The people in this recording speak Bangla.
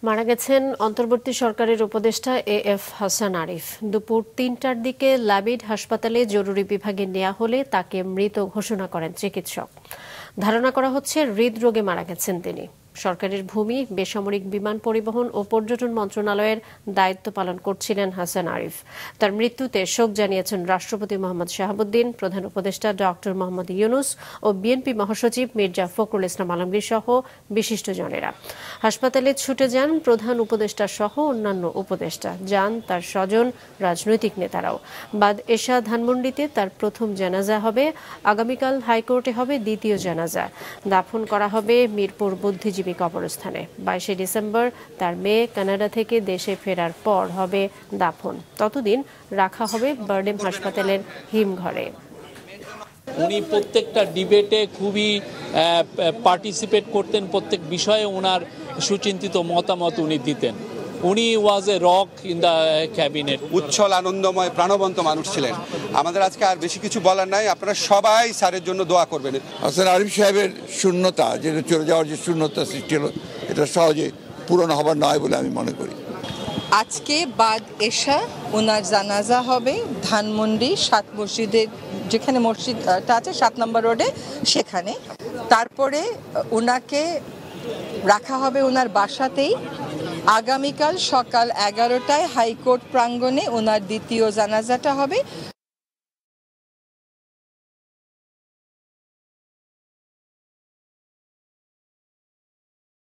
মারা গেছেন অন্তর্বর্তী সরকারের উপদেষ্টা এএফ হাসান আরিফ। দুপুর ৩টার দিকে ল্যাবিড হাসপাতালে জরুরি বিভাগে নেওয়া হলে তাকে মৃত ঘোষণা করেন চিকিৎসক। ধারণা করা হচ্ছে হৃদরোগে মারা গেছেন তিনি। সরকারের ভূমি, বেসামরিক বিমান পরিবহন ও পর্যটন মন্ত্রণালয়ের দায়িত্ব পালন করছিলেন হাসান আরিফ। তার মৃত্যুতে শোক জানিয়েছেন রাষ্ট্রপতি মোহাম্মদ শাহাবুদ্দিন, প্রধান উপদেষ্টা ডক্টর মোহাম্মদ ইউনূস ও বিএনপি মহাসচিব মির্জা ফখরুল ইসলাম আলমগীর সহ বিশিষ্টজনেরা। হাসপাতালে ছুটে যান প্রধান উপদেষ্টা সহ অন্যান্য উপদেষ্টা, যান তার স্বজন, রাজনৈতিক নেতারাও। বাদ এশা ধানমন্ডিতে তার প্রথম জানাজা হবে। আগামীকাল হাইকোর্টে হবে দ্বিতীয় জানাজা। দাফন করা হবে মিরপুর বুদ্ধিজীবী কবরস্থানে। 22 ডিসেম্বর তার মেয়ে কানাডা থেকে দেশে ফেরার পর হবে দাফন। ততদিন রাখা হবে বারডেম হাসপাতালের হিমঘরে। উনি প্রত্যেকটা ডিবেটে খুবই পার্টিসিপেট করতেন, প্রত্যেক বিষয়ে ওনার সুচিন্তিত মতামত উনি দিতেন। উনি was a rock in the cabinet. উচ্ছল, আনন্দময়, প্রাণবন্ত মানুষ ছিলেন। আমাদের আজকে আর বেশি কিছু বলার নাই, আপনারা সবাই স্যারের জন্য দোয়া করবেন। হাসান আরিফ সাহেবের শূন্যতা, যেটা চলে যাওয়ার যে শূন্যতা সৃষ্টি হলো, এটা সহজে পূরণ হবার নয় বলে আমি মনে করি। আজকে বাদ এশা ওনার জানাজা হবে ধানমন্ডি 7 মসজিদের, যেখানে মসজিদটা আছে 7 নম্বর রোডে, সেখানে। তারপরে ওনাকে রাখা হবে ওনার বাসাতেই। আগামীকাল সকাল 11টায় হাইকোর্ট প্রাঙ্গণে ওনার দ্বিতীয় জানাজাটা হবে।